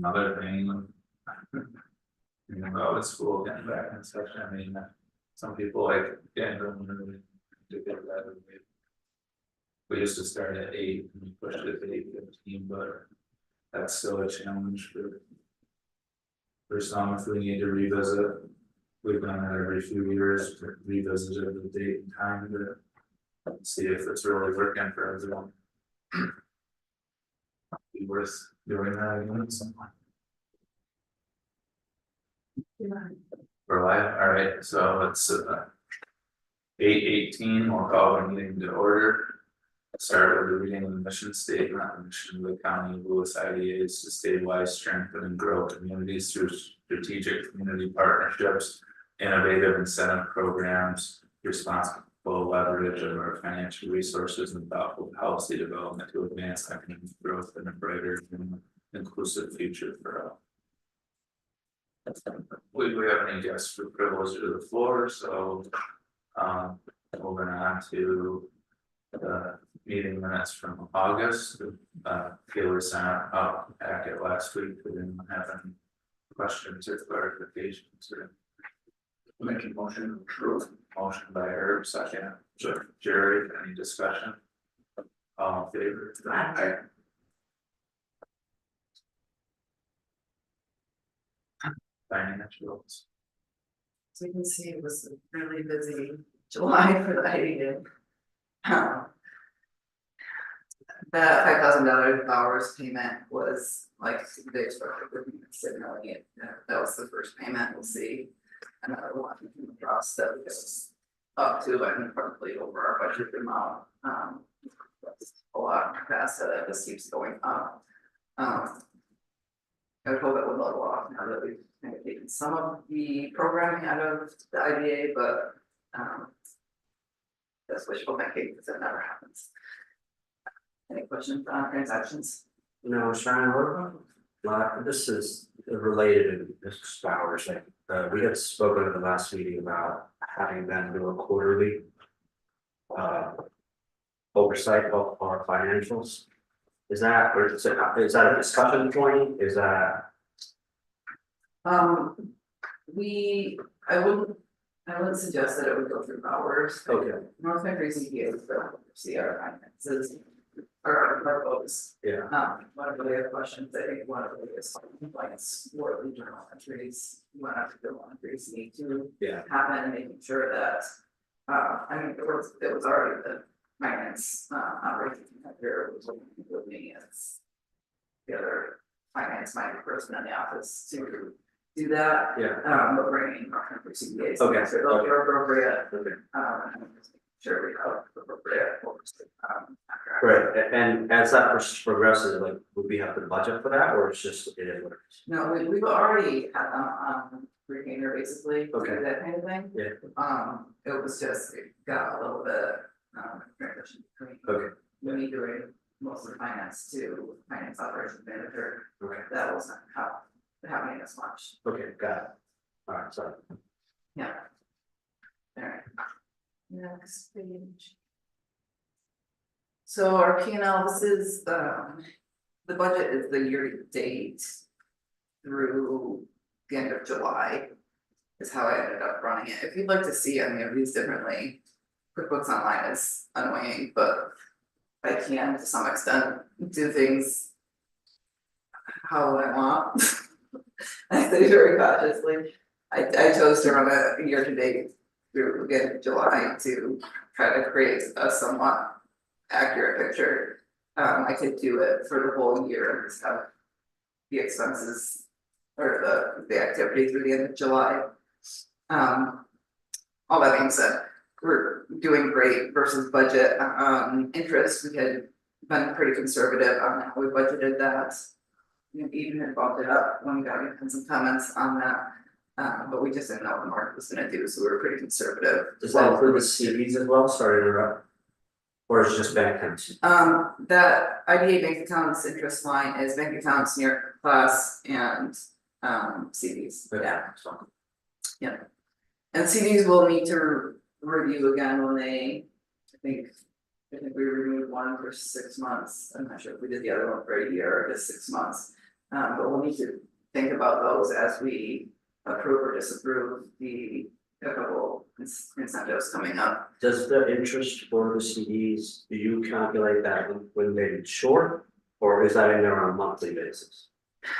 another thing. About school getting back in session, I mean, some people like, don't really to get that. We used to start at 8 and we pushed it to 8:15, but that's still a challenge for some if we need to revisit. We've done that every few years, to revisit the date and time to see if it's really working for everyone. Be worth doing that again at some point. For life, all right, so it's 8:18, we'll call the meeting to order. Start with the reading of the mission statement. The mission of the County of Lewis IDA is to stabilize, strengthen, and grow communities through strategic community partnerships, innovative incentive programs, responsible leverage of our financial resources, and thoughtful policy development to advance economic growth and a brighter and inclusive future for all. We have any guests for privilege to the floor, so moving on to the meeting minutes from August. Taylor sent out a packet last week. We didn't have any questions or clarifications. Make a motion to approve. Motion by Herb, second. Jerry, any discussion? All in favor? Aye. Financials. So you can see it was a really busy July for the IDA. The $5,000 hours payment was like they expected with signaling it. That was the first payment. We'll see another one across that goes up to and probably over our budget amount. That's a lot fast that just keeps going up. I would hope it would level off now that we've kind of taken some of the programming out of the IDA, but that's wishful thinking because it never happens. Any questions on transactions? No, Sharon, this is related to Mr. Bowers. We had spoken at the last meeting about having them do a quarterly oversight of our financials. Is that, or is that a discussion point? Is that? I wouldn't suggest that it would go through hours. Okay. North Country CPA is the see our finances or our votes. Yeah. Whenever they have questions, I think one of the biggest complaints were the journal entries, when after journal entries need to happen, and making sure that I mean it was already the finance operations manager was with me as the other finance minded person in the office to do that. But bringing North Country CPAs. Okay. So those are appropriate. Sure, we have appropriate. Right, and as that progresses, like, would we have to budget for that, or it's just it is what it is? No, we've already had them on retainer basically, Okay. that kind of thing. Yeah. It was just, it got a little bit, transition between. Okay. Me doing most of the finance to finance operations manager. Okay. That wasn't happening as much. Okay, got it. All right, sorry. Yeah. Alright. Next page. So our P and L, this is the budget is the year to date through the end of July. Is how I ended up running it. If you'd like to see any of these differently, QuickBooks Online is annoying, but I can to some extent do things how I want. I say very cautiously. I chose to run a year to date through the end of July to try to create a somewhat accurate picture. I could do it for the whole year and just have the expenses or the activity through the end of July. All that being said, we're doing great versus budget. Interest, we had been pretty conservative on how we budgeted that. We even had bumped it up when we got some comments on that. But we just didn't know what the market was gonna do, so we were pretty conservative. Does that include the CVs as well? Sorry to interrupt. Or is it just bank accounts? That IDA bank accounts interest line is bank accounts near class and CDs. Yeah. And CDs will need to review again when they, I think we removed one for 6 months. I'm not sure if we did the other one for a year or just 6 months. But we'll need to think about those as we approve or disapprove the couple incentives coming up. Does the interest for the CDs, do you calculate that when they mature? Or is that in there on a monthly basis?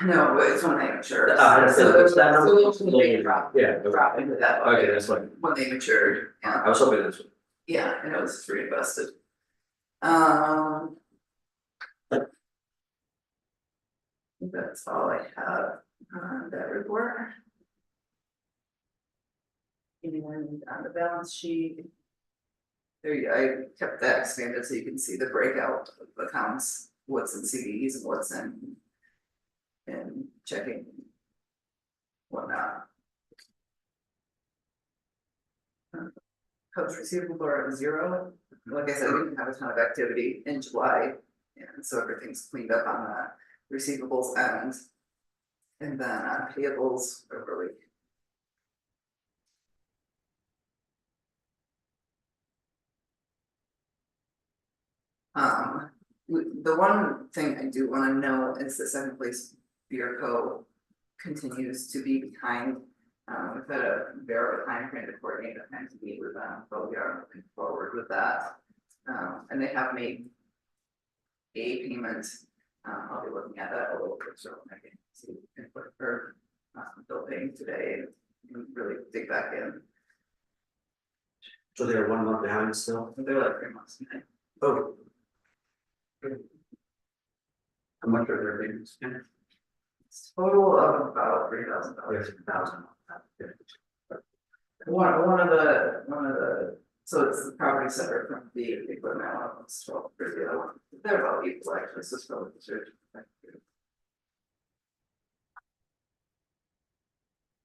No, but it's when they mature. I understand, So but there's that number- a big drop, Yeah, drop into that okay, bucket that's what, when they matured, I was hoping that's what. yeah, and it was reinvested. That's all I have on that report. And on the balance sheet. I kept that expanded so you can see the breakout of accounts, what's in CDs and what's in. And checking. Whatnot. Accounts receivable are at 0, like I said, we didn't have a ton of activity in July, and so everything's cleaned up on the receivables end. And then on payables, are really. The one thing I do wanna know is the second place beer co. Continues to be behind. We've had a very timeframe to coordinate a time to meet with them, but we are moving forward with that. And they have made a payment. I'll be looking at that a little bit, so I can see input for bill paying today and really dig back in. So they're 1 month behind still? They're like 3 months behind. Oh. How much are their payments? It's total of about $3,000. One of the, so it's the property separate from the equipment, one of them's 12, for the other one, they're about equal actually, so it's probably the search.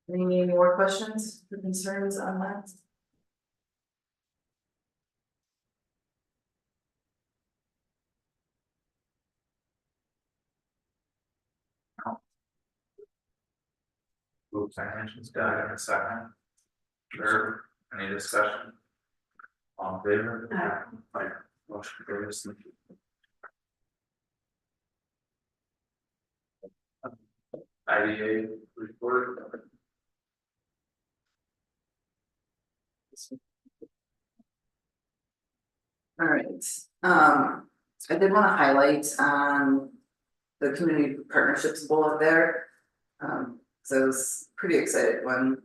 Any more questions or concerns on that? Move financials, got it in a second. Sure, any discussion? All in favor? Aye. Motion carries. IDA report. Alright, I did wanna highlight on the community partnerships bullet there. So I was pretty excited when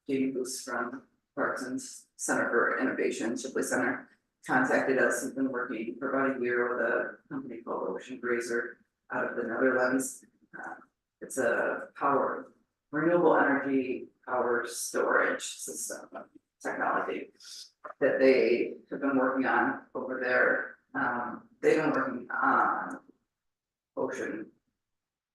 Katie Booth from Parks and Center for Innovation, Shipley Center, contacted us. We've been working for about a year with a company called Ocean Grazer out of the Netherlands. It's a renewable energy power storage system technology that they have been working on over there. They've been working on ocean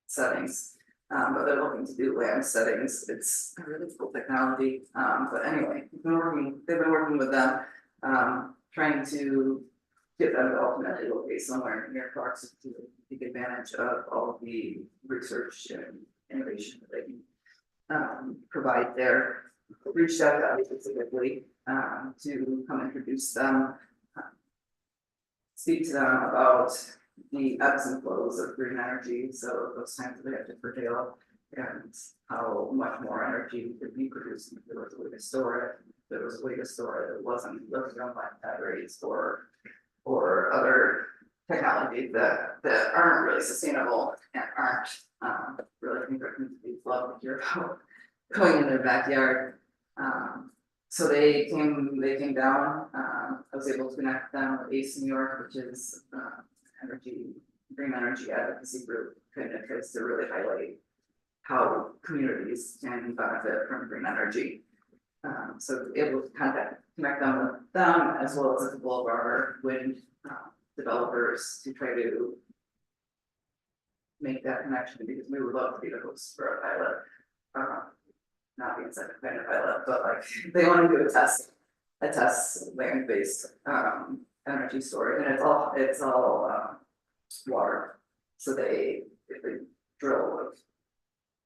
settings, but they're looking to do land settings. It's a really cool technology. But anyway, they've been working with them, trying to get them to ultimately locate somewhere near Clarkson to take advantage of all of the research and innovation that they can provide there. Reached out to us specifically to come introduce them, speak to them about the ebbs and flows of green energy, so those times that they have to curtail and how much more energy could be produced if there was a way to store it. If there was a way to store it, it wasn't lithium batteries or other technologies that aren't really sustainable and aren't really contributing to the flow that you're going in their backyard. So they came down. I was able to connect them with ACE New York, which is green energy advocacy group, kind of tries to really highlight how communities can benefit from green energy. So able to connect them with them as well as a couple of our wind developers to try to make that connection, because we would love to be the host for a pilot. Not being such a kind of pilot, but like they want to do a test land-based energy storage, and it's all water. So if they drill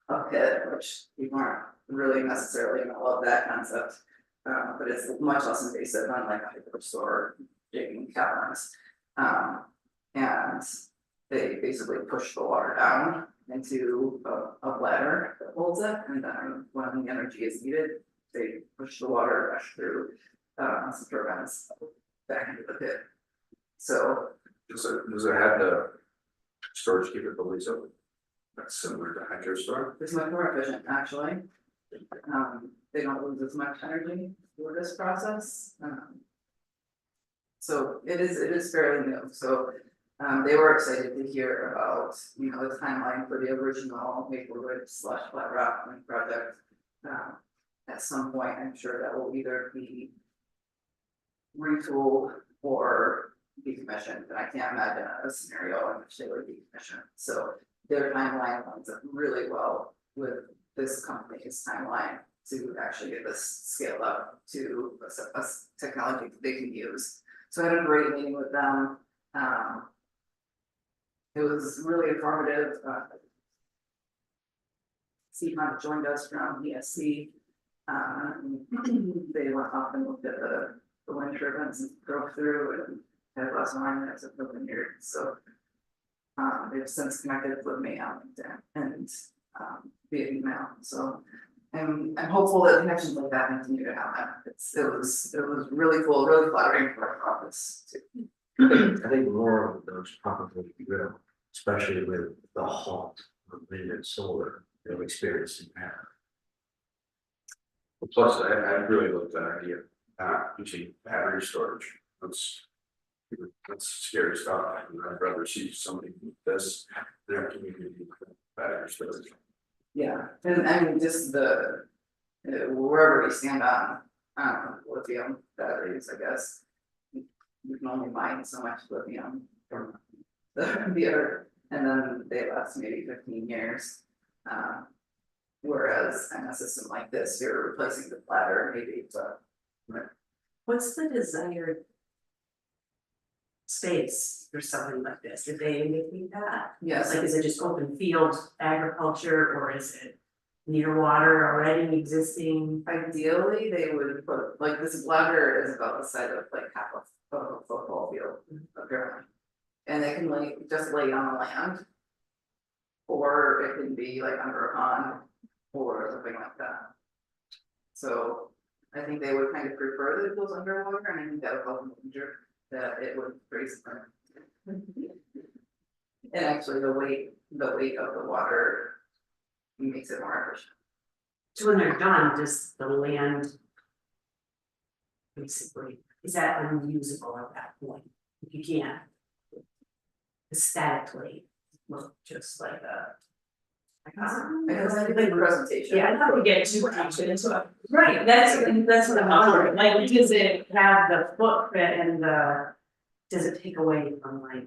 a pit, which people aren't really necessarily gonna love that concept, but it's much less invasive than like a hydro store digging caverns. And they basically push the water down into a bladder that holds it, and then when the energy is needed, they push the water rush through some turbines back into the pit. So Does it have the storage capabilities of, that's similar to hydro storage? it's much more efficient, actually. They don't lose as much energy for this process. So it is fairly new, so they were excited to hear about, you know, the timeline for the original Maplewood / Flat Rock Wind project. At some point, I'm sure that will either be retooled or decommissioned, and I can't imagine a scenario in which they would decommission. So their timeline lines up really well with this company's timeline to actually get this scaled up to a technology that they can use. So I had a great meeting with them. It was really informative. Steve Hunt joined us from ESC. They went up and looked at the wind turbines and drove through and had less wine as a vineyard. So they've since connected with me on LinkedIn and via email. So I'm hopeful that connections like that continue to happen. It was really cool, really flattering for our office too. I think more of those probably will, especially with the halt of wind and solar, they'll experience in that. Plus, I really like that idea, using battery storage, that's scary stuff, I'd rather see somebody with this, their community with battery storage. Yeah, and I mean, just the, wherever we stand on lithium batteries, I guess. We can only mine so much lithium from the earth, and then they last maybe 15 years. Whereas in a system like this, you're replacing the bladder maybe, but. What's the desired space for something like this? Did they indicate that? Yes, Like, is it just open field agriculture, or is it near water already existing? ideally, they would put, like, this bladder is about the size of like half of a football field, apparently. And it can just lay on the land. Or it can be like under a pond or something like that. So I think they would kind of prefer that it goes underwater, and I think that would help in the future, that it would raise the. And actually the weight of the water makes it more efficient. So when they're done, does the land basically, is that unusable at that point? If you can't aesthetically look just like a. Because I think the presentation. Yeah, I don't have to get too much into it. Right, that's what I'm wondering, like, does it have the footprint and the, does it take away from like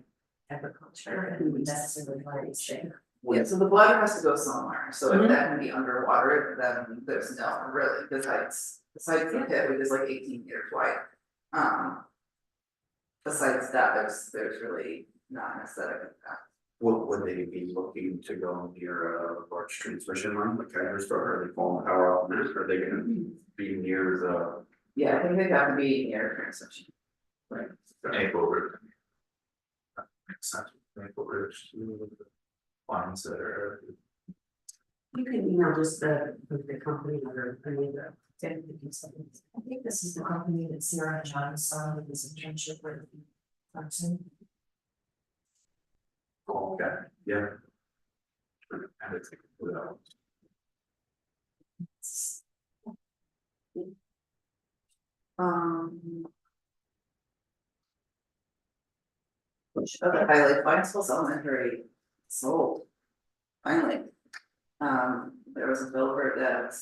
agriculture and necessarily landscape? Yeah, so the bladder has to go somewhere, so if that can be underwater, then there's no, really, besides the pit, which is like 18 meters wide. Besides that, there's really not an aesthetic impact. Would they be looking to go near a large transmission line, like hydro storage, are they pulling power off this, are they gonna be near the? Yeah, I think they'd have to be near transmission. Right, Maple Ridge. That makes sense, Maple Ridge, lines that are. You can email just the company or any of the. I think this is the company that Sarah John saw with this internship with Clarkson. Oh, okay, yeah. And it's, Which other highlight, Binesville Elementary sold. Finally. There was a builder that,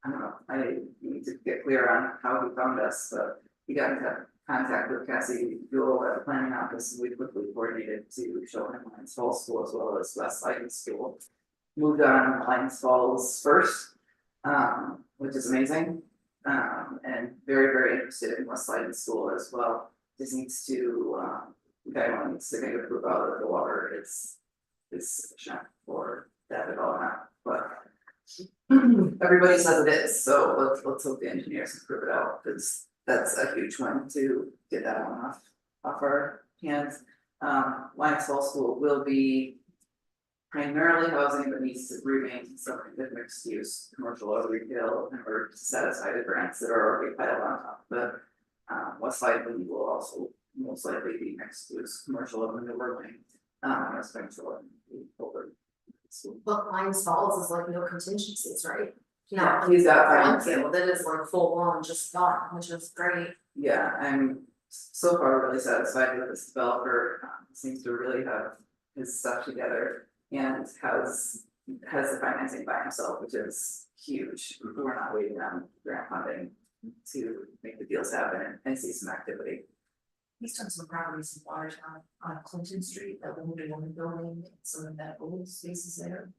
I don't know, I need to get clear on how he found us, but he got into contact with Cassie Buell at the planning office, and we quickly coordinated to show him Lions Falls School as well as West Side School. Moved on Lions Falls first, which is amazing. And very interested in West Side School as well. Just needs to, guy needs to make a proof out that the water is sufficient for that development, but everybody says it is, so let's hope the engineers can prove it out, because that's a huge one to get that one off our hands. Lions Falls School will be primarily housing that needs to remain something that mixed use, commercial or retail, in order to satisfy the grants that are already piled on top of it. West Side Lane will also most likely be mixed use, commercial of maneuver lane, residential and over. But Lions Falls is like no contingencies, right? Yeah, he's got One financing. field that is like full on just gone, which is great. Yeah, I'm so far really satisfied with this developer, seems to really have his stuff together. And has the financing by himself, which is huge, we're not waiting on grant funding to make the deals happen and see some activity. He's done some properties in Watertown on Clinton Street, that one building, some of that old spaces there.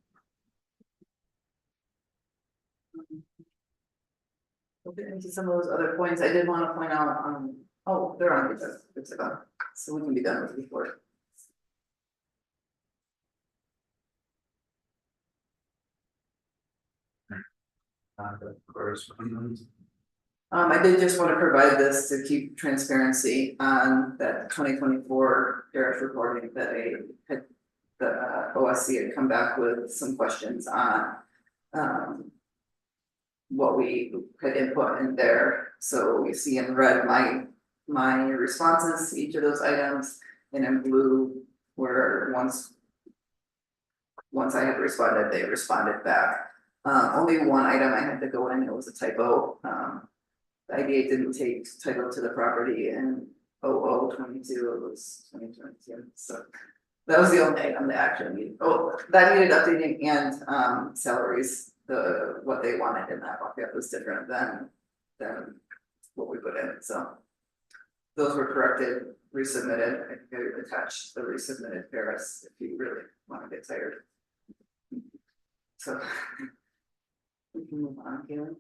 We'll get into some of those other points, I did wanna point out, oh, they're on the agenda, it's about, so we can be done with it before. Correspondence. I did just wanna provide this to keep transparency on that 2024 parish reporting that the OSC had come back with some questions on. What we had input in there, so you see in red my responses to each of those items, and in blue where once I had responded, they responded back. Only one item I had to go in, it was a typo, the IDA didn't take title to the property in 0022, it was 2022, so. That was the only item that actually needed, that needed updating, and salaries, what they wanted in that bucket was different than what we put in, so. Those were corrected, resubmitted, I could attach the resubmitted Paris if you really wanna get tired. So. We can move on here.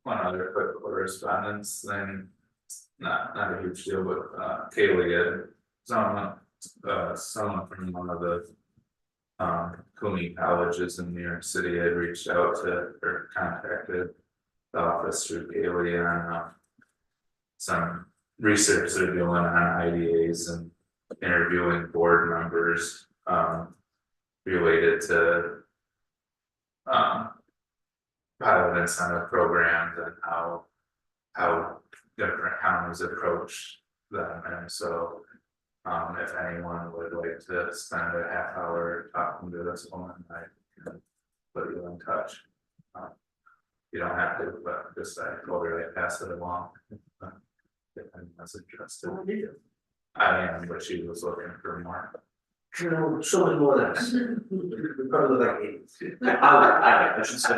One other quick correspondence thing, not a huge deal, but Kaylee, someone from one of the CUNY colleges in New York City had reached out to or contacted the office through Kaylee on some research they're doing on IDAs and interviewing board members related to pilot incentive programs and how different counties approach them, and so. If anyone would like to spend a half hour talking to this woman, I can put you in touch. You don't have to, but just I told her I'd pass it along. If anyone's interested. I am, but she was looking for more. No, so much more than us. We probably look like idiots. I should say.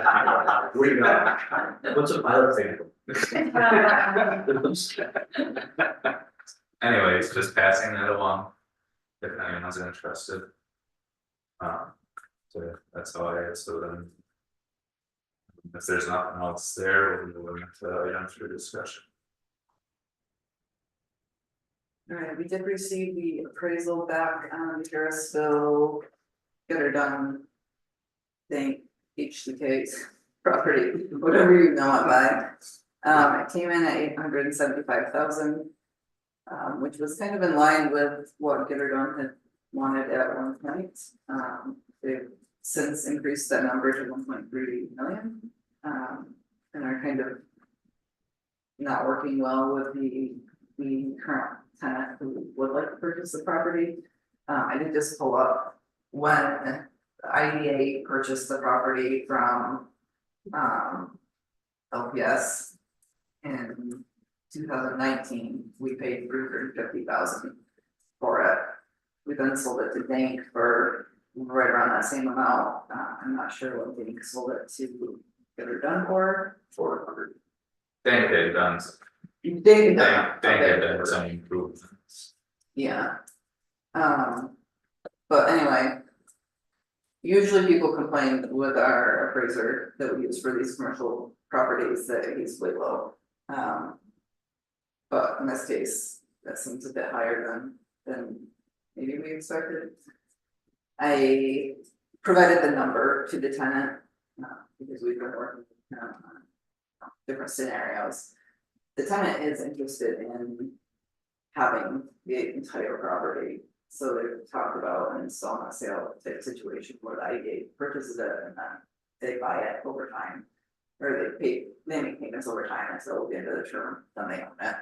Where you going? What's a pilot thing? Anyways, just passing it along. If anyone's interested. So that's all I had, so then. If there's nothing else there, we'll move into items for discussion. Alright, we did receive the appraisal back on the Harrisville. Get her done. Thank HCK's property, whatever you know it by. It came in at $875,000. Which was kind of in line with what Get Her Done had wanted at one point. They've since increased that number to 1.3 million. And are kind of not working well with the current tenant who would like to purchase the property. I did just pull up when the IDA purchased the property from LPS in 2019, we paid $350,000 for it. We then sold it to Dank for right around that same amount. I'm not sure what Dank sold it to Get Her Done for. 400. Thank you, done. Thank you, done some improvements. Yeah. But anyway. Usually people complain with our appraiser that we use for these commercial properties that he's way low. But in this case, that seems a bit higher than maybe we expected. I provided the number to the tenant, because we've been working on different scenarios. The tenant is interested in having the entire property So they talked about an installment sale type situation where the IDA purchases it and then they buy it over time. Or they make payments over time until the end of the term, then they own it.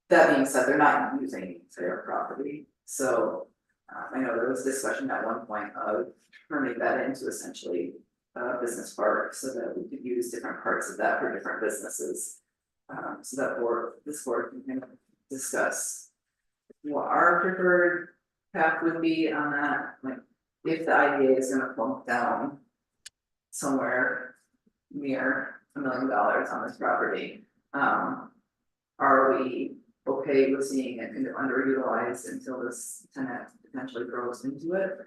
That being said, they're not using their property, so I know there was discussion at one point of turning that into essentially a business park so that we could use different parts of that for different businesses. So that this board can kind of discuss what our preferred path would be on that, like if the IDA is gonna plunk down somewhere near $1 million on this property, are we okay with seeing it kind of underutilized until this tenant potentially grows into it?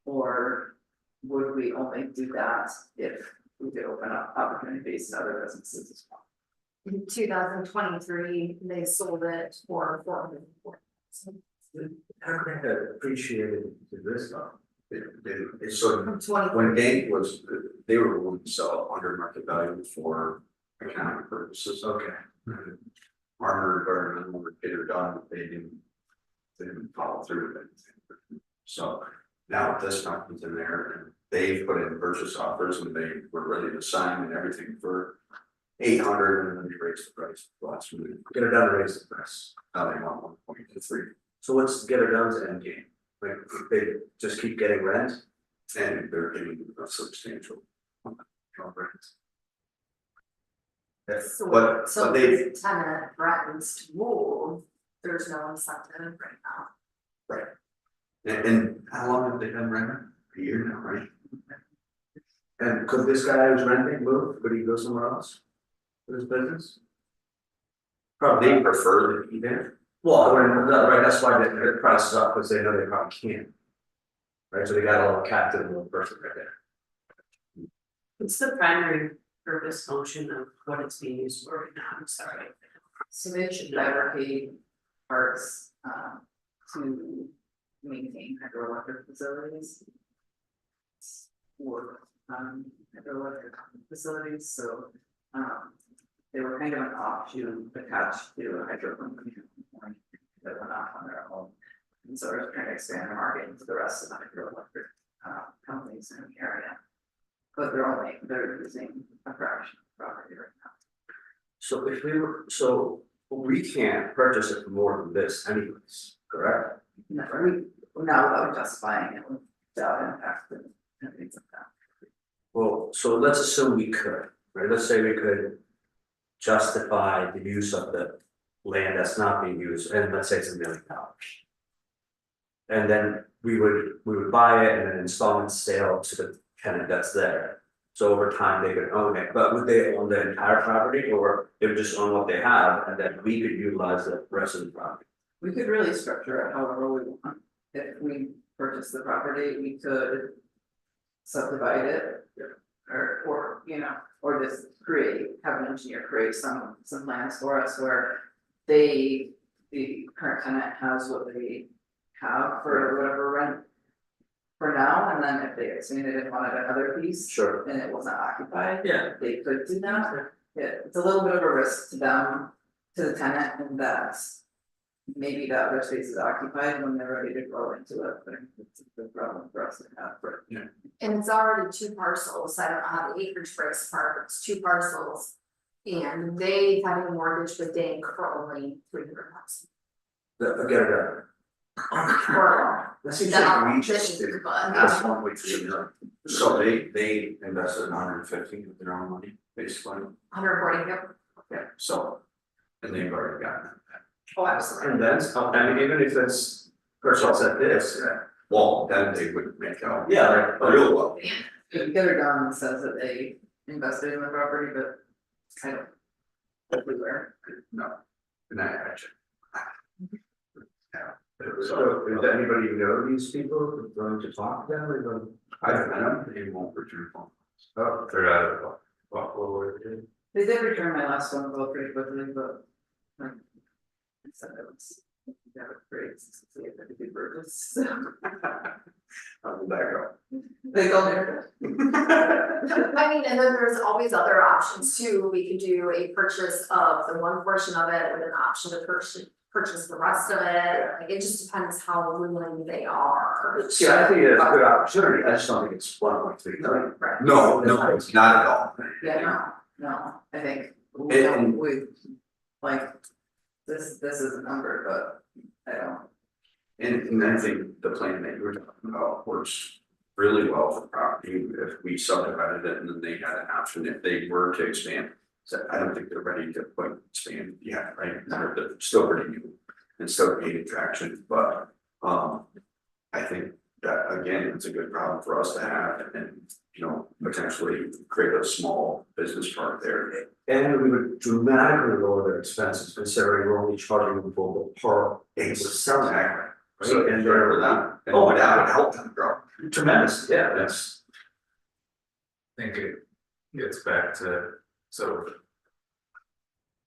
Or would we only do that if we could open up opportunities to other businesses as well? In 2023, they sold it for $440,000. I appreciated the risk of. They sort of, From 20. when Dave was, they were willing to sell under market value for accounting purposes. Okay. Armored Garden, when they were done, they didn't follow through with anything. So now this company's in there and they've put in purchase offers and they were ready to sign and everything for 800 and then they raised the price last week. Get it done, raise the price. Now they want 1.23 So what's get it done's end game? Like, they just keep getting rent? and they're getting a substantial amount of rent. But So they, if the tenant threatens to move, there's no incentive right now. and how long have they been renting? A year now, right? And could this guy who's renting move? Could he go somewhere else? For his business? They prefer to be there. Well, right, that's why the price is up, because they know they probably can't. Right, so they got a little captive little person right there. What's the primary purpose function of what it's being used for right now? I'm sorry. So they should fabricate parts to maintain hydroelectric facilities. Or hydroelectric facilities, so they were kind of an offshoot attached to a hydro company that went off on their own. And so they're trying to expand the market into the rest of the hydroelectric companies in the area. But they're using a fraction of the property right now. So we can't purchase it for more than this anyways, correct? Now without justifying it without impact and things like that. Well, so let's assume we could, right, let's say we could justify the use of the land that's not being used, and let's say it's $1 million. And then we would buy it and then installment sale to the tenant that's there. So over time they could own it, but would they own the entire property, or they would just own what they have and then we could utilize the rest of the property? We could really structure it however we want. If we purchase the property, we could subdivide it. Or or just have an engineer create some plans for us where the current tenant has what they have for whatever rent. For now, and then if they expanded and wanted another piece. Sure. And it wasn't occupied. Yeah. They could do that. Yeah, it's a little bit of a risk to them, to the tenant, and that maybe the other space is occupied when they're ready to grow into it, but it's a good problem for us to have, but. And it's already 2 parcels, I don't know how the acreage breaks apart, but it's 2 parcels. And they have a mortgage with Dane currently $300,000. Get it done. That seems like we just did. That's 1.3 million. So they invested 115 with their own money, basically. 140, yep. Yeah, so, and they've already gotten that. Oh, absolutely. And then, I mean, even if it's purchase at this, Well, then they would make out. yeah, like, Real well. Together Don says that they invested in the property, but I don't. Everywhere. No, and I actually. Yeah. It was, so does anybody know these people, going to talk to them, or going? I don't, they won't return phone calls. Oh, they're out of what we're doing. They did return my last phone call pretty quickly, but. I said it was. That was great, to see if I could do purchase. How did that go? They told me. I mean, and then there's always other options too, we could do a purchase of the one portion of it with an option to purchase the rest of it, like, it just depends how willing they are. See, I think it's a good opportunity, I just don't think it's 1.3 million. Right, No, it's not at all. yeah, no, I think, And- we, like, this is a number, but I don't. And I think the plan that you were talking about works really well for property, if we subdivided it and then they had an option if they were to expand. So I don't think they're ready to quite expand yet, right? They're still pretty new and still gaining traction, but I think that again, it's a good problem for us to have and, you know, potentially create a small business park there. And we would dramatically lower their expenses considering we're only charging them for the part they were selling. Exactly. Right, So and and they're for that, and Oh, that would help them grow. tremendous, yeah, that's. I think it gets back to, so.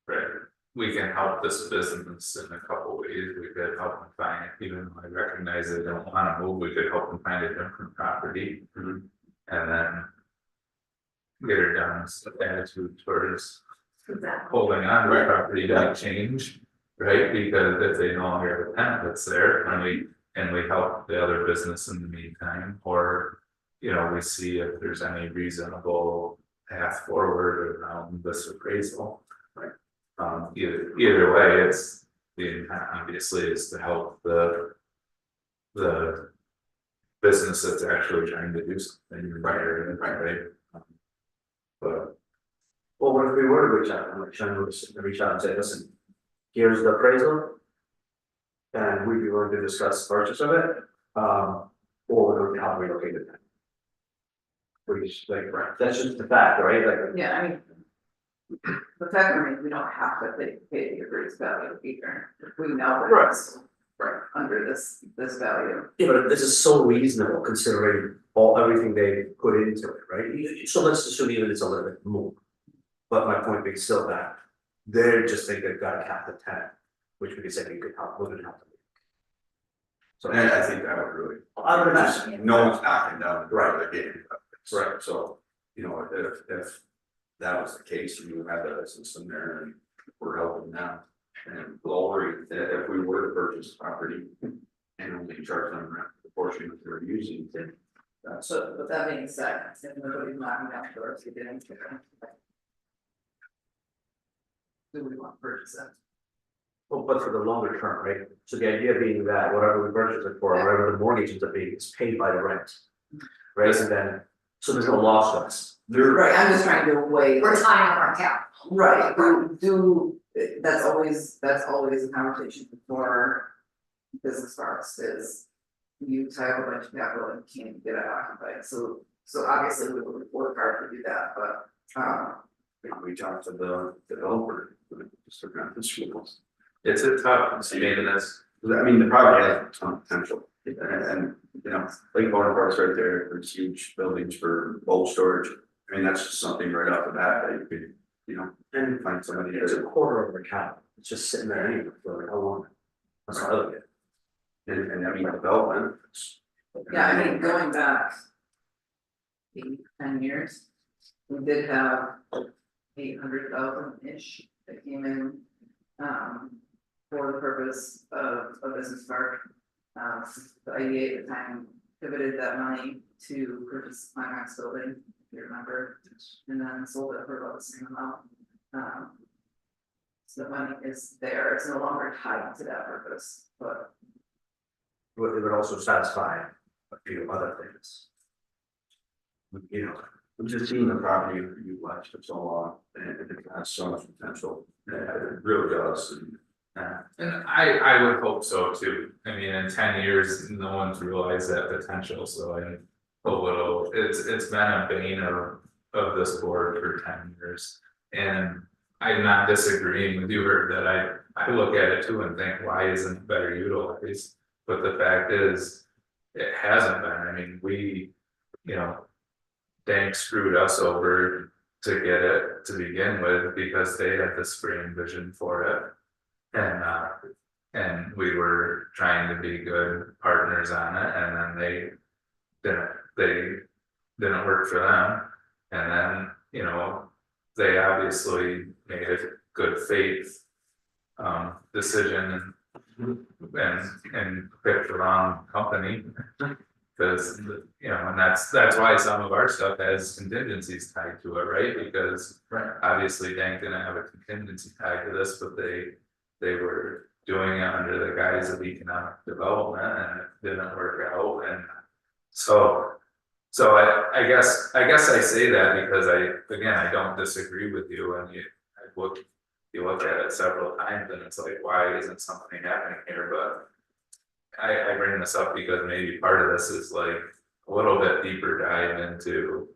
Right, we can help this business in a couple ways, we could help them find, even though I recognize they don't wanna move, we could help them find a different property. Mhm. And then. Get her down, attitude towards Exactly. holding on to the Right. property might change. Right, because if they no longer have a tenant that's there, and we help the other business in the meantime, or. You know, we see if there's any reasonable path forward around this appraisal. Right. Either way, it's, the intent obviously is to help the. The. Business that's actually trying to do something, right? But. Well, what if we were to reach out, I'm like, Sean would reach out and say, listen, here's the appraisal. And we'd be willing to discuss purchase of it, or we're going to help relocate it. We just like, right, that's just the fact, right, like. Yeah, I mean. The fact remains, we don't have to pay the appraised value either, if we know that it's. Right, under this value. Yeah, but this is so reasonable considering everything they put into it, right? So let's assume even it's a little bit more. But my point being still that they just think they've got to cap the 10, which we could say we could help, we could help them. So And I think that would really, I would imagine, no one's knocking down the Right. right game. Right. So, you know, if that was the case, and you had that business in there and we're helping them. And lowering, if we were to purchase property and only charge them rent the portion that they're using, then that's. So, with that being said, if nobody's knocking down doors, we didn't. Do we want to purchase it? well, but for the longer term, right? So the idea being that whatever we purchase it for, whatever the mortgage ends up being, is paid by the rent. Right, and then, so there's no loss to us. Right, I'm just trying to weigh. We're tying up our capital. Right, that's always a conversation before business starts is. You tie up a bunch of capital and can't get it occupied, so obviously we would work hard to do that, but We talked to the developer, just looking at the schools. It's a tough, I mean, that's, I mean, the property has a ton of potential, and, you know, Lake Bowen Park's right there, there's huge buildings for bulk storage. I mean, that's just something right off the bat that you could, you know, And find somebody it's a to, quarter of a cap, it's just sitting there anyway for like how long? That's how I look at it. and I mean, development. yeah, I mean, going back. 10 years, we did have 800,000-ish that came in. For the purpose of a business park. The IDA at the time pivoted that money to purchase the Climax building, if you remember, and then sold it for about the same amount. So the money is there, it's no longer tied to that purpose, but It would also satisfy a few other things. You know, I'm just seeing the property you watched for so long, and it has so much potential, it really does, and. and I would hope so too. I mean, in 10 years, no one's realized that potential, so I hope it's been a bane of this board for 10 years. And I'm not disagreeing with you, Herb, that I look at it too and think, why isn't it better utilized? But the fact is, it hasn't been. I mean, we, you know, Dank screwed us over to get it to begin with because they had this grand vision for it. And we were trying to be good partners on it, and then they didn't work for them. And then, you know, they obviously made a good faith decision and pick the wrong company. Cause, you know, and that's why some of our stuff has contingencies tied to it, right? Because obviously Dank didn't have a contingency tied to this, but they were doing it under the guise of economic development and it didn't work out and so. So I guess I say that because I don't disagree with you and you look at it several times and it's like, why isn't something happening here, but. I bring this up because maybe part of this is like a little bit deeper dive into.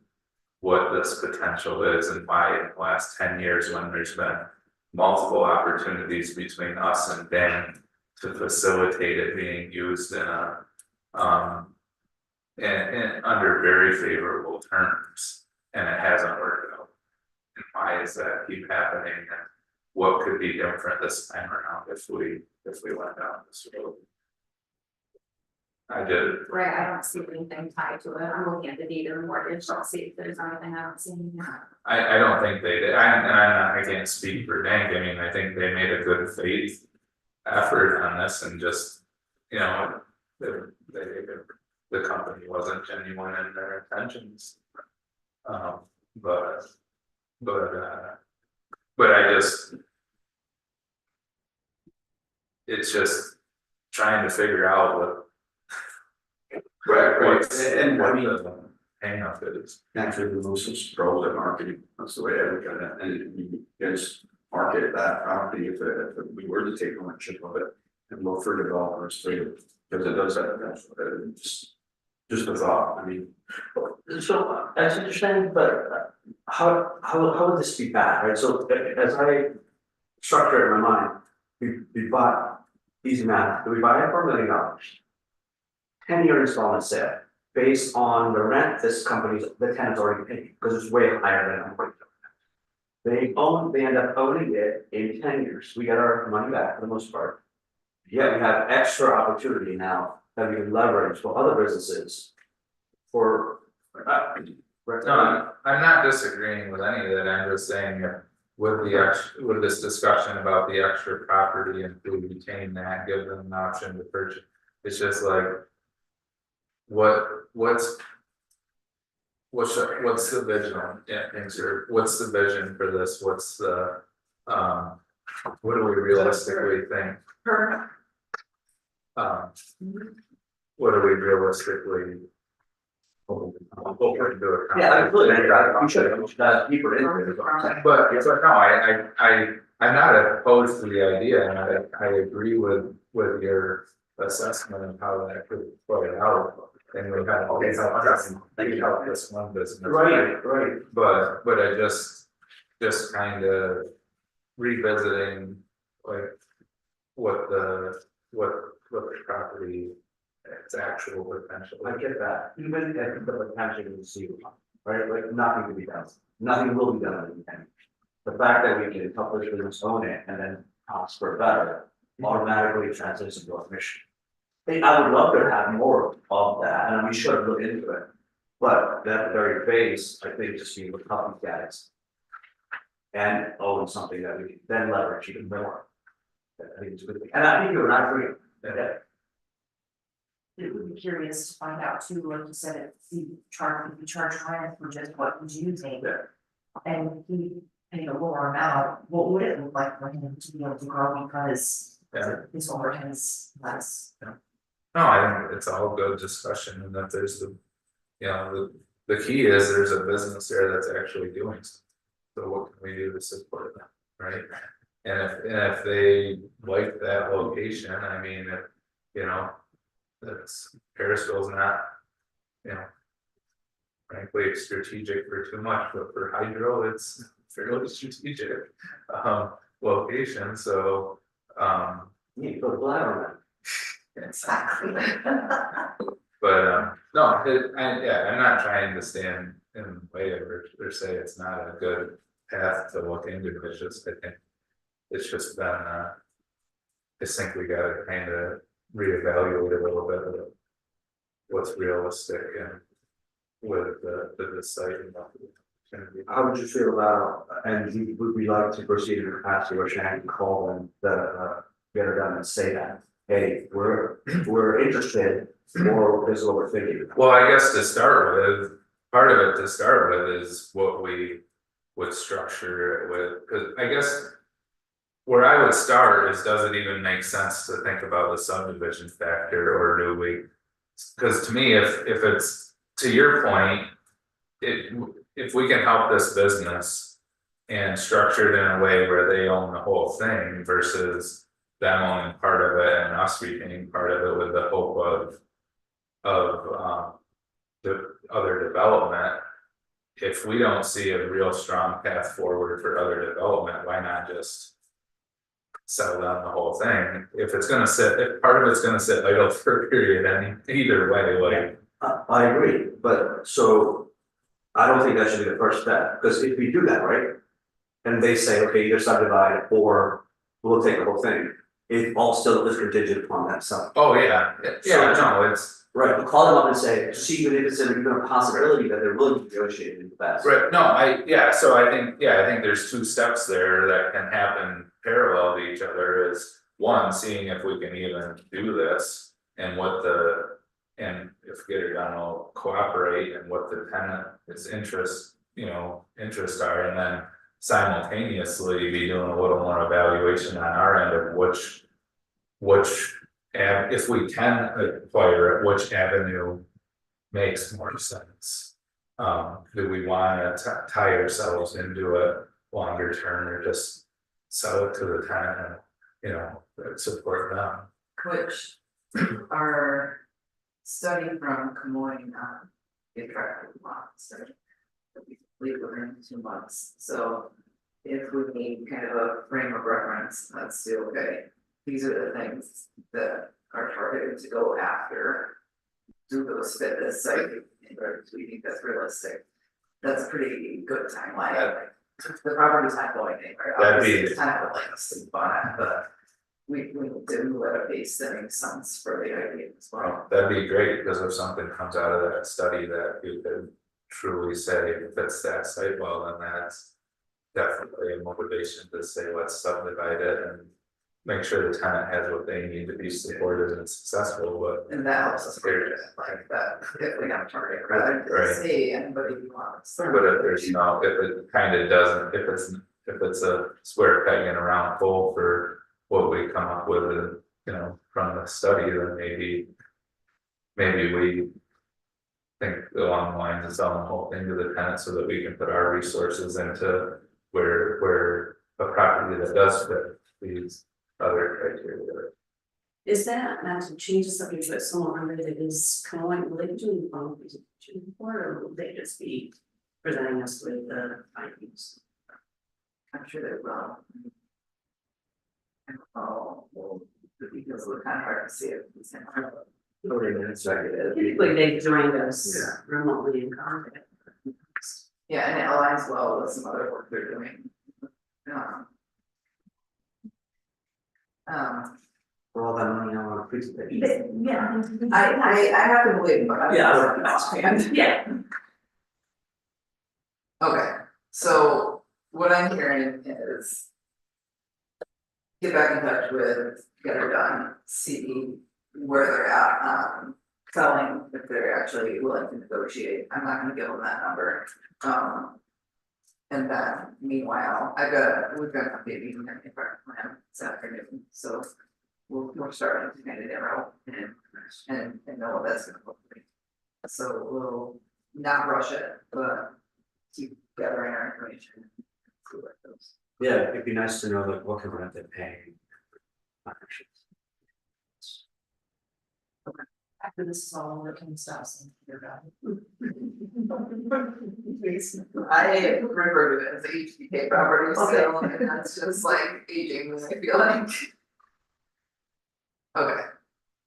What this potential is and why in the last 10 years when there's been multiple opportunities between us and Dan. To facilitate it being used in a and under very favorable terms, and it hasn't worked out. And why is that keep happening, and what could be different this time around if we went down this road? I did, Right, I don't see anything tied to it, I'm looking at the deed of the mortgage, I'll see if there's anything, I don't see anything. I don't think they did, I can't speak for Dank, I mean, I think they made a good faith effort on this and just, you know, the company wasn't genuine in their intentions. But I just. It's just trying to figure out what. Right, And what I mean, the hang up is. naturally remove some pros at marketing, that's the way I look at it, and you guys market that property if we were to take ownership of it. And look for developers to, because it does have that, just a thought, I mean. So that's interesting, but how would this be bad, right? So as I structure it in my mind, we bought easy math, we buy it for $1 million. 10-year installment sale, based on the rent this company's, the tenant's already paying, because it's way higher than I'm going to. They end up owning it in 10 years, we get our money back for the most part. Yet we have extra opportunity now that we can leverage for other businesses. For. No, I'm not disagreeing with any of that, I'm just saying that with this discussion about the extra property and if we retain that, give them an option to purchase, it's just like. What's the vision? Yeah, things are, what's the vision for this? What's the, what do we realistically think? What do we realistically? Yeah, I really, I'm sure, deeper into it. But no, I'm not opposed to the idea, and I agree with your assessment of how that could play out. And we had all these help this one business. Right. But I just kind of revisiting like what the property, its actual potential. I get that, even if the potential is zero, right, like nothing can be done, nothing will be done in 10 years. The fact that we can help this business own it and then prosper better automatically translates into our mission. I would love to have more of that, and we should look into it. But at the very base, I think just being with company guys. And own something that we can then leverage even more. I think it's a good thing, and I think you're not agree. It would be curious to find out too, like you said, if you charge rent for just what he's using. And he paid a lower amount, what would it look like for him to be able to grow because his overhead is less? No, I think it's all good discussion and that there's the key is there's a business there that's actually doing something. So what can we do to support them, right? And if they like that location, I mean, that's Parisville's not, frankly, strategic for too much, but for hydro, it's fairly strategic location, so You can put flat on that. Exactly. But no, I'm not trying to stand in the way of it or say it's not a good path to look into, it's just, I think. It's just been, I think we gotta kind of reevaluate a little bit of what's realistic and with the site and opportunity. How would you feel about, and would we like to proceed in capacity or Shannon call them the together done and say that, hey, we're interested, or this is what we're thinking. Well, I guess to start with, part of it to start with is what we would structure it with, cause I guess. Where I would start is, does it even make sense to think about the subdivision factor, or do we? Cause to me, if it's, to your point, if we can help this business. And structure it in a way where they own the whole thing versus them owning part of it and us retaining part of it with the hope of the other development. If we don't see a real strong path forward for other development, why not just sell down the whole thing? If it's gonna sit, if part of it's gonna sit idle for a period, either way, like. I agree, but so I don't think that should be the first step, because if we do that, right? And they say, okay, either subdivide or we'll take the whole thing, it all still is contingent upon that sub. Oh, yeah, no, it's, Right, but call them up and say, see even if it's even a possibility that they're willing to negotiate in the past. right, no, so I think there's two steps there that can happen parallel to each other, is one, seeing if we can even do this. And and if Get It Done will cooperate, and what the tenant's interests are, and then simultaneously be doing a little more evaluation on our end of which if we can acquire it, which avenue makes more sense. Do we wanna tie ourselves into it longer term, or just sell it to the tenant and, support them? Which our study from Camoin on the attractive lot study. That we completed within 2 months, so if we need kind of a frame of reference, let's do, okay. These are the things that are targeted to go after. Do those fit this site, or do we think that's realistic? That's a pretty good timeline, like, the property's not going anywhere, That'd obviously, be- it's kind of like a sleep on it, but. We need to move at a pace that makes sense for the idea as well. That'd be great, because if something comes out of that study that you could truly say fits that site well, then that's. Definitely a motivation to say, let's subdivide it and make sure the tenant has what they need to be supported and successful, but. And that helps us figure it out like that, if we have a target, rather than Right. say anybody who wants. But if there's if it kind of doesn't, if it's a square peg in a round hole for what we come up with, from the study, then maybe we think along the lines of selling the whole thing to the tenant so that we can put our resources into where a property that does fit these other criteria. Is that, not to change the subject, but someone under that is going, will they be doing the phone presentation before, or will they just be presenting us with the findings? I'm sure they will. And well, the details were kind of hard to see it. Typically, they joined us Yeah. remotely in contact. Yeah, and it aligns well with some other work they're doing. For all that money I want to presentation. Yeah. I have to believe, but I. Yeah, I don't know. Yeah. Okay, so what I'm hearing is. Get back in touch with Get It Done, see where they're at, selling, if they're actually willing to negotiate, I'm not gonna give them that number. And then meanwhile, we've got an update meeting in front of plan this afternoon, so. We're starting to kind of narrow and know what that's gonna look like. So we'll not rush it, but keep gathering our information. See where it goes. Yeah, it'd be nice to know like what kind of rent they're paying. Partnerships. After this is all over, can stop saying you're about I refer to it as HBK property still, and that's just like aging, I feel like. Okay,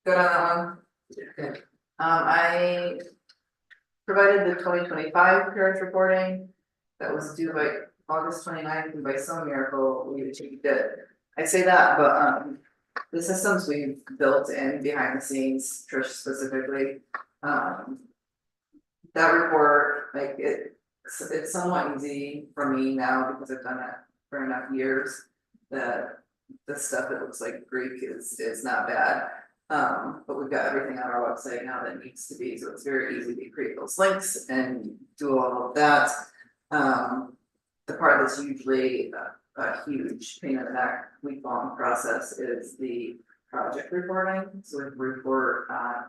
good on that one. Good. I provided the 2025 appearance reporting that was due by August 29th, and by some miracle, we achieved it. I say that, but the systems we've built in behind the scenes, Trish specifically, that report, like it's somewhat easy for me now because I've done it for enough years that the stuff that looks like Greek is not bad. But we've got everything on our website now that needs to be, so it's very easy to create those links and do all of that. The part that's usually a huge pain in the neck, week-long process is the project reporting, so we report on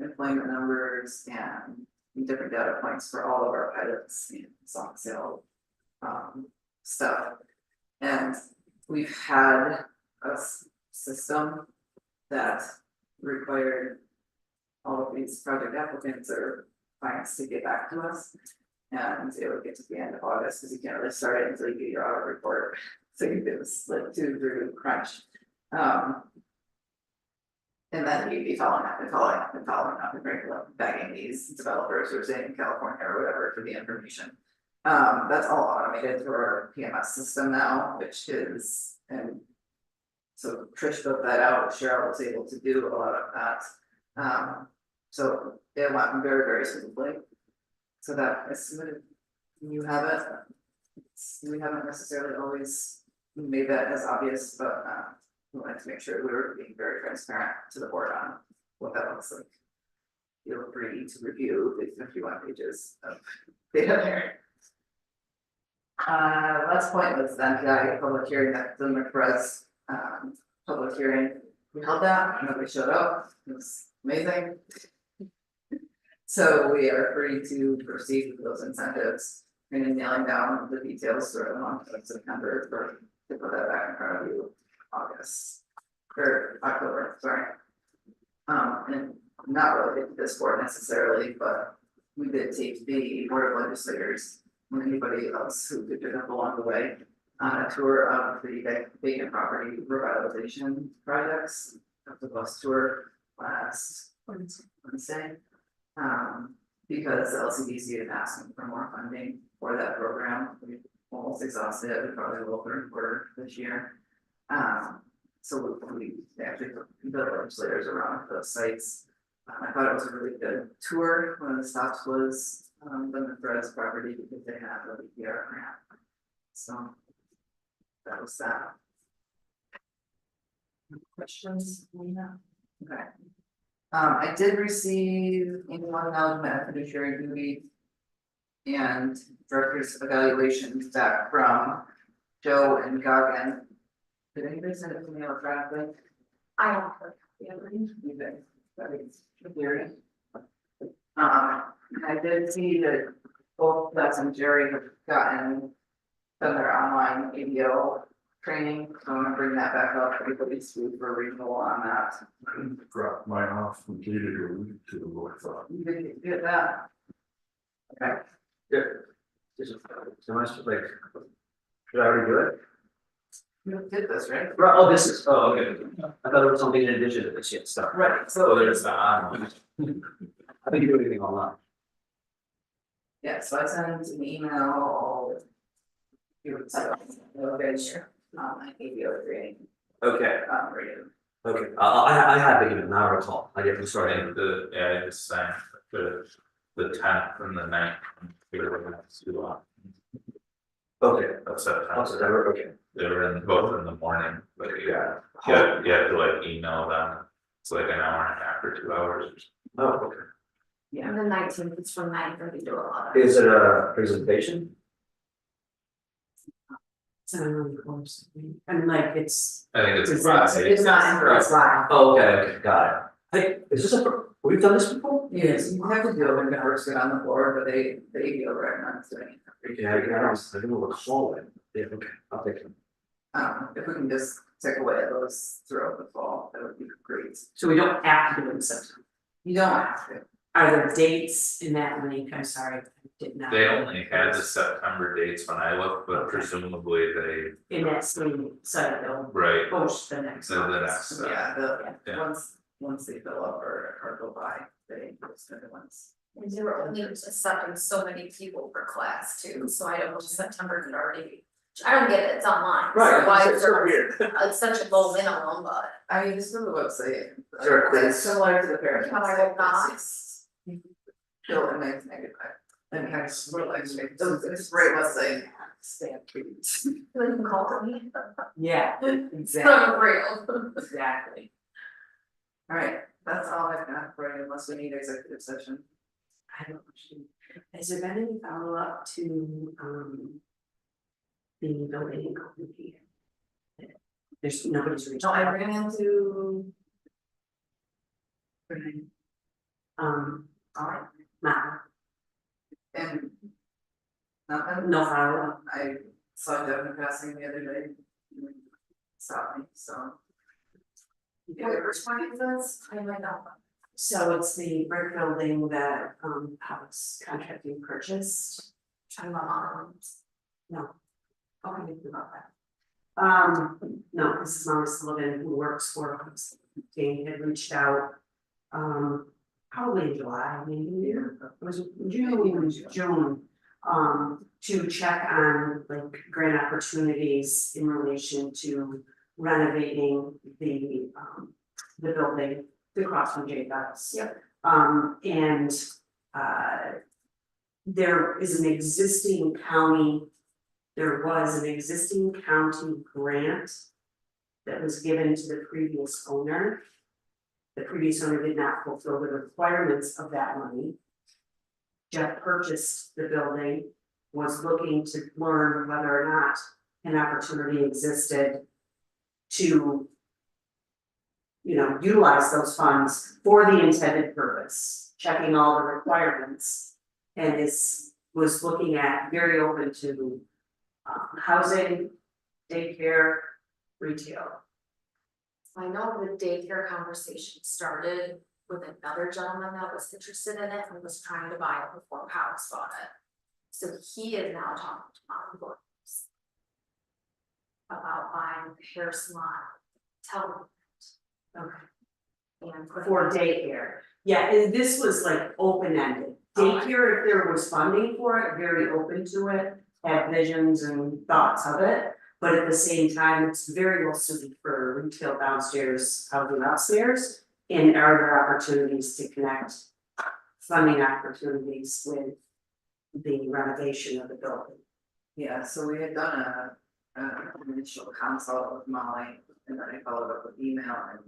employment numbers and different data points for all of our pilots and song sale stuff. And we've had a system that required all of these project applicants or clients to get back to us. And it would get to the end of August, because you can't really start it until you get your audit report, so it was like through crunch. And then you'd be following up and begging these developers who are staying in California or whatever for the information. That's all automated through our PMS system now, which is, and so Trish built that out, Cheryl was able to do a lot of that. So it went very, very smoothly. So that is submitted, you have it. We haven't necessarily always made that as obvious, but we wanted to make sure we were being very transparent to the board on what that looks like. Feel free to review the 51 pages of data there. Last point was then the public hearing, that the McBride public hearing. We held that, nobody showed up, it was amazing. So we are free to proceed with those incentives and nailing down the details for the month of September for to put that back in front of you August or October, sorry. And not related to this board necessarily, but we did take the board of legislators and anybody else who could pick up along the way on a tour of the vacant property revitalization projects of the bus tour last Wednesday. Because the LCDC had asked them for more funding for that program, we almost exhausted it, we probably will third quarter this year. So we actually took the legislators around those sites. I thought it was a really good tour. One of the stops was the McBride's property because they have a BPR grant. So that was that. Questions, Lena? Okay. I did receive anyone acknowledgement of fiduciary duty and director's evaluations back from Joe and Goggin. Did anybody send it to me electronically? I don't have the other. Okay, that is clear. I did see that both Les and Jerry have done their online ADO training, so I'm gonna bring that back up, everybody's food for regional on that. Drop mine off completed or week to the Lord thought. You did get that? Okay, So much like, should I already do it? you did this, right? Oh, this is, oh, okay, I thought it was something in addition to this yet, stuff. Right, So so, there's the online. I think you do anything online. yeah, so I sent an email. Okay, sure, my ABO training, Okay, radio. okay, I had the email, now I recall, I get to start in. And I just signed the 10th and the 9th. We were gonna do Okay, of September. September, okay. They were in both in the morning, but you Yeah. have to like email them. It's like an hour and a half or 2 hours. Oh, okay. Yeah, And the 19th is from 9:30 to 11. Is it a presentation? It's an online course, and like it's. I think it's It's Friday. it's not in person. Oh, okay, got it. Hey, is this we've done this before? Yes, you have to do it when you first get on the board, but the ABO recommends doing it. Yeah, I don't recall it. Yeah, okay, I'll take it. If we can just take away those throughout the fall, that would be great. So we don't have to do it in September. You don't have to. Are there dates in that link? I'm sorry, I did not. They only had the September dates when I looked, but presumably they, In that same site, they'll right, post the next. so the one. next, Yeah, Yeah. once they fill up or go by, they post it once. And they were only accepting so many people per class too, so I don't know, September could already. I don't get it, it's online, so why is there, weird. it's such a low minimum, but. I mean, just go to the website. Sure, quiz. It's similar to the parent. How I hope not. Fill in negative. And kind of sort of like, it's a great website. stamp treats. Like you called me. Yeah, Exactly. So real. exactly. Alright, that's all I've got for you, unless we need executive session. I don't know. Has there been any follow-up to, the building company? There's nobody's reached No, I out, ran into. Alright, Matt, and. Nothing. no follow-up. I saw Devin passing the other day. Stopped me, so. Yeah, which one is this? I might know. So it's the brick building that, House Contracting purchased. Trying about moms. No. Oh, I didn't think about that. No, this is Mama Sullivan who works for us. Dane had reached out, probably in July, maybe, it was June. To check on like grant opportunities in relation to renovating the building across from Jacobs. Yep. And, there is an existing county, there was an existing county grant that was given to the previous owner. The previous owner did not fulfill the requirements of that money. Jeff purchased the building, was looking to learn whether or not an opportunity existed to, utilize those funds for the intended purpose, checking all the requirements. And was looking at, very open to, housing, daycare, retail. I know the daycare conversation started with another gentleman that was interested in it and was trying to buy it before House bought it. So he is now talking to Mom Boys about buying the hair salon, television. Okay. And putting For daycare, yeah, and this was like open-ended. Daycare, if there was funding for it, very open to it, had visions and thoughts of it. But at the same time, it's very well suited for retail downstairs, housing upstairs. And are there opportunities to connect funding opportunities with the renovation of the building? Yeah, so we had done an initial consult with Molly, and then I followed up with email and.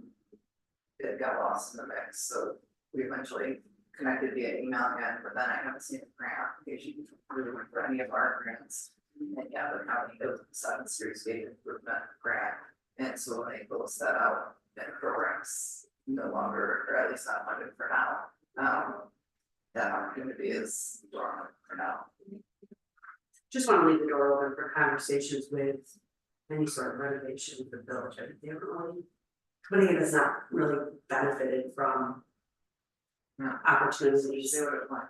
It got lost in the mix, so we eventually connected via email again, but then I haven't seen a grant application for any of our grants. And yeah, the county goes Seventh Street State Improvement Grant, and so when they close that out, then programs no longer, or at least not funded for now. That opportunity is dormant for now. Just want to leave the door open for conversations with any sort of renovation of the village. I think they don't really, but again, it's not really benefited from No. opportunities. They would apply.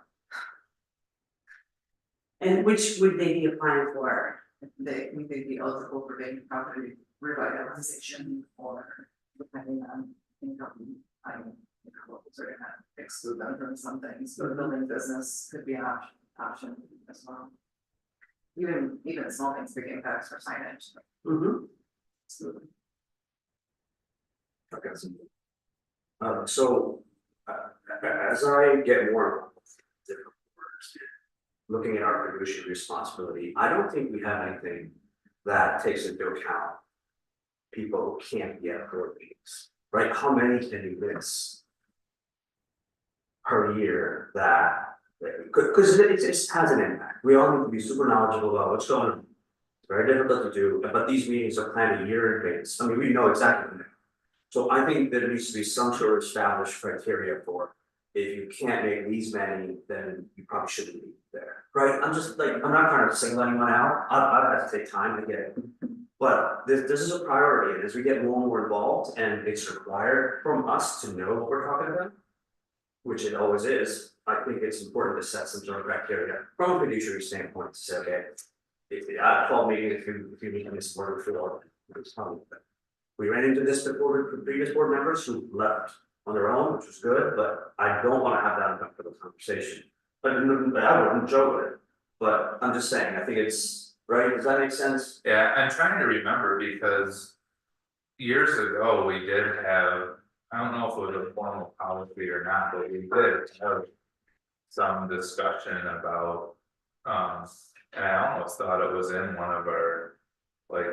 And which would they be applying for? We may be eligible for vacant property revitalization or depending on income. I mean, sort of exclude them from some things, but building business could be an option as well. Even small things, big impacts for signage. Mm-hmm. Absolutely. Okay. So, as I get more involved with different boards, looking at our fiduciary responsibility, I don't think we have anything that takes into account people who can't be at board meetings, right? How many can you miss per year that, because it just has an impact. We all need to be super knowledgeable about what's going on. It's very difficult to do, but these meetings are planned a year in advance. I mean, we know exactly when. So I think there needs to be some sort of established criteria for, if you can't make these many, then you probably shouldn't be there, right? I'm just like, I'm not trying to single anyone out, I'd have to take time to get it. But this is a priority, and as we get more and more involved, and it's required from us to know what we're talking about, which it always is, I think it's important to set some sort of criteria from a fiduciary standpoint to say, okay, if I call me if you meet in this board before, it's probably. We ran into this before with previous board members who left on their own, which was good, but I don't wanna have that uncomfortable conversation. But I wouldn't joke with it, but I'm just saying, I think it's, right, does that make sense? Yeah, I'm trying to remember because years ago, we did have, I don't know if it was a formal policy or not, but we did have some discussion about And I almost thought it was in one of our, like,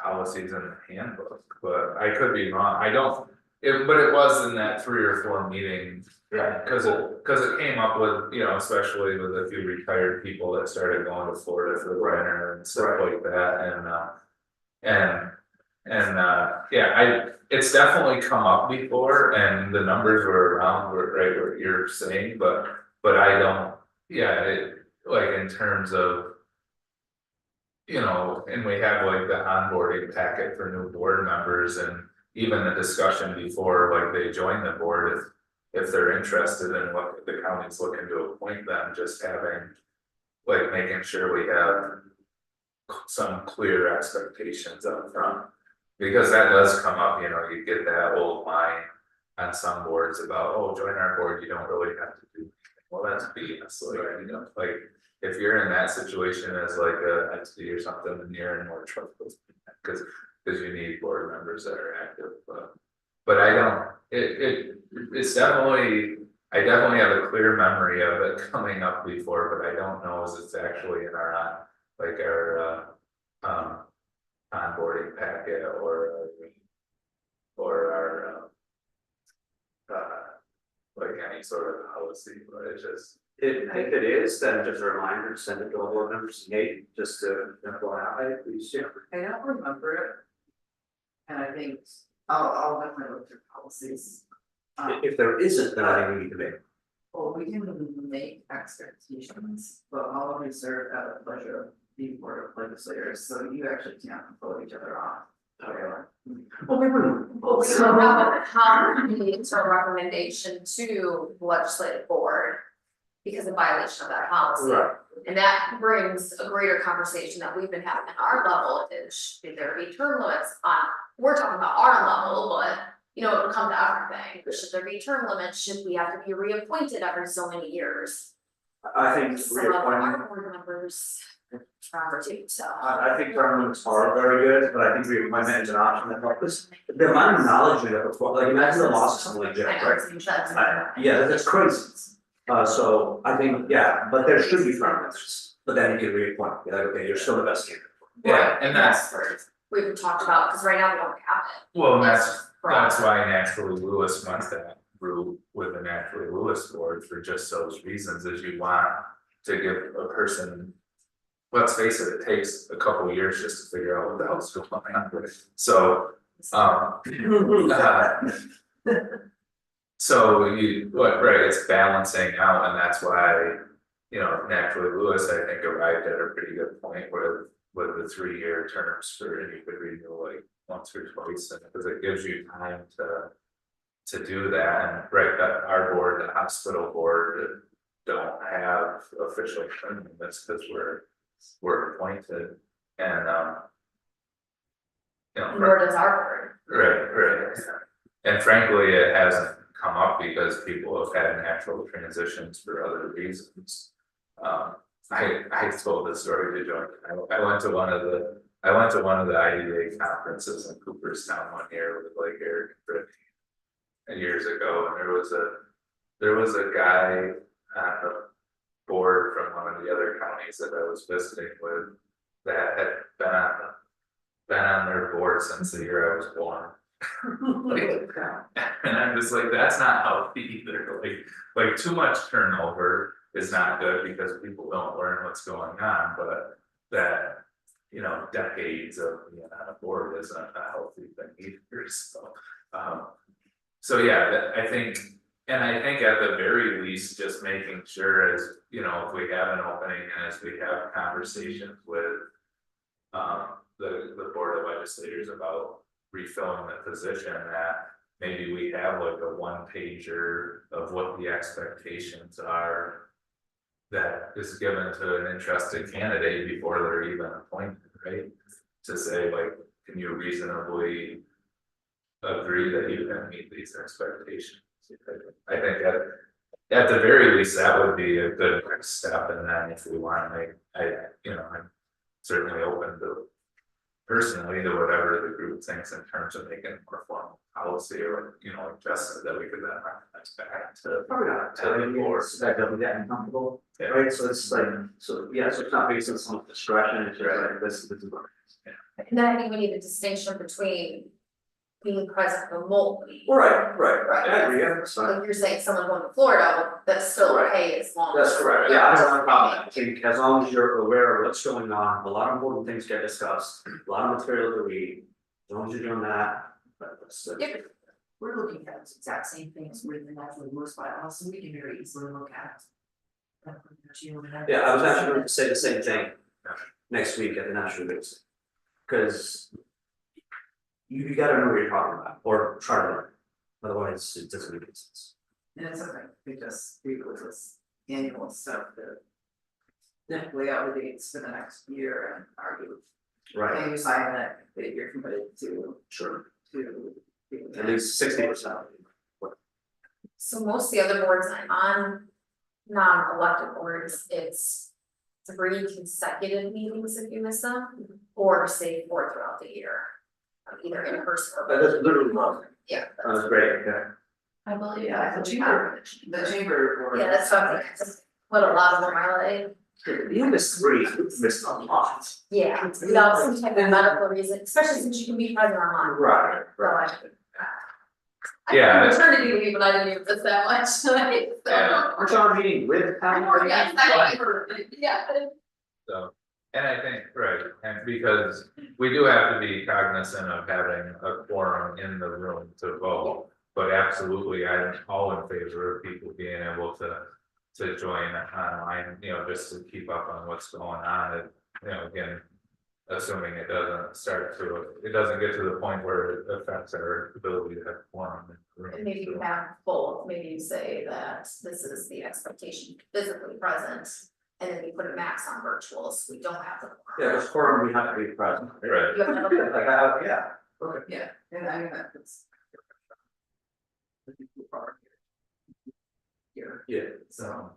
policies in the handbook, but I could be wrong, I don't. But it was in that 3 or 4 meetings, Yeah. cause it came up with, you know, especially with a few retired people that started going to Florida for the winter and stuff like that, yeah, it's definitely come up before, and the numbers were around, right, what you're saying, but I don't, yeah, like in terms of. You know, and we have like the onboarding packet for new board members and even the discussion before, like they join the board. If they're interested in what the county's looking to appoint them, just having. Like making sure we have. Some clear expectations up front. Because that does come up, you know, you get that old line on some boards about, oh, join our board, you don't really have to do. Well, that's BS, like, you know, like, if you're in that situation as like a entity or something, then you're in more trouble. Cause you need board members that are active, but I don't, it's definitely. I definitely have a clear memory of it coming up before, but I don't know if it's actually in our, like our, onboarding packet or our, like any sort of policy, but it's just. If it is, then just a reminder, to send it to all board members, Nate, just to FYI, please, yeah. I don't remember it. And I think, I'll definitely look through policies. If there isn't, then I think we need to make. Well, we can make expectations, but I'll only serve at the pleasure of the board of legislators, so you actually can't vote each other off. Well, we wouldn't. But we don't have a comment or recommendation to the legislative board. Because of violation of that policy. Right. And that brings a greater conversation that we've been having at our level, is should there be term limits on, we're talking about our level, but. You know, it would come to everything, should there be term limits, should we have to be reappointed every so many years? I think Some of reappointment, our board members, remember too, so. I think term limits are very good, but I think reappointment is an option that helps us. The amount of knowledge you have, like imagine the loss of something like that, I know, right? that's- Yeah, that's crazy. So I think, yeah, but there should be term limits, but then you can reappoint, you're like, okay, you're still the best candidate. Yeah, and that's, We've talked about, because right now we don't have it. well, and that's why Naturally Lewis went that route with the Naturally Lewis board for just those reasons, is you want to give a person. Let's face it, it takes a couple of years just to figure out what the hell's going on with it, so, so right, it's balancing out, and that's why, you know, Naturally Lewis, I think, arrived at a pretty good point with the 3-year terms for, and you could renew like once or twice, and because it gives you time to do that, and right, that our board, the hospital board, don't have official term limits because we're appointed, and you know, Nor does our board. right, and frankly, it hasn't come up because people have had natural transitions for other reasons. I told this story to Joy. I went to one of the IDA conferences in Cooperstown one year with like Eric and Brittany years ago, and there was a guy on the board from one of the other counties that I was visiting with that had been on their board since the year I was born. And I'm just like, that's not healthy either, like too much turnover is not good because people don't learn what's going on, but that, you know, decades of being on a board isn't a healthy thing either, so yeah, I think at the very least, just making sure, as you know, if we have an opening and as we have conversations with the board of legislators about refilling the position, that maybe we have like a 1-pager of what the expectations are that is given to an interested candidate before they're even appointed, right? To say like, can you reasonably agree that you can meet these expectations? I think at the very least, that would be a good next step, and then if we want to make, I'm certainly open to personally to whatever the group thinks in terms of making a more formal policy or, you know, adjust it that we could then recommend back to. Probably not, To the board. that doesn't get uncomfortable, Yeah. right, so it's like, so, yeah, so it's not based on some discretion, it's just like, this is what it is. And then I think we need a distinction between being present remotely. Right, Right. I agree, yeah, that's fine. Like you're saying someone going to Florida, that's still okay as long as. That's correct, yeah, I don't have a problem, I think as long as you're aware of what's going on, a lot of important things get discussed, a lot of material to read. As long as you're doing that, that's. Yeah. We're looking at the exact same things within the natural resource bylaws, so we can very easily look at. Yeah, I was actually going to say the same thing next week at the National News. Cause. You gotta know what you're talking about, or try to learn, otherwise it doesn't make any sense. And it's okay, we just, we with this annual stuff that. Lay out the dates for the next year and argue, Right, and you sign that you're committed to, sure, to. at least 60%. So most of the other boards I'm on, non-elected boards, it's 3 consecutive meetings if you miss them, or say 4 throughout the year. Either in person or. That's literally wrong, Yeah. that's great, yeah. I believe, Yeah, the chamber board. Yeah, that's what a lot of them are like. You missed 3, you missed a lot. Yeah, without some type of medical reason, especially since you can be present online. Right, So I. I Yeah. had maternity leave, but I didn't even miss that much, like, so. Yeah. We're talking meeting with. Yes, I remember, yeah. So, and I think, right, and because we do have to be cognizant of having a quorum in the room to vote. But absolutely, I'm all in favor of people being able to join online, you know, just to keep up on what's going on, and, you know, again. Assuming it doesn't get to the point where it affects our ability to have quorum in the room. And maybe you have both, maybe you say that this is the expectation physically present, and then you put a max on virtual, so we don't have the. Yeah, because quorum, we have to be present. Right. You have to- Like, yeah, okay. Yeah, and I mean, that's. Here, Yeah. so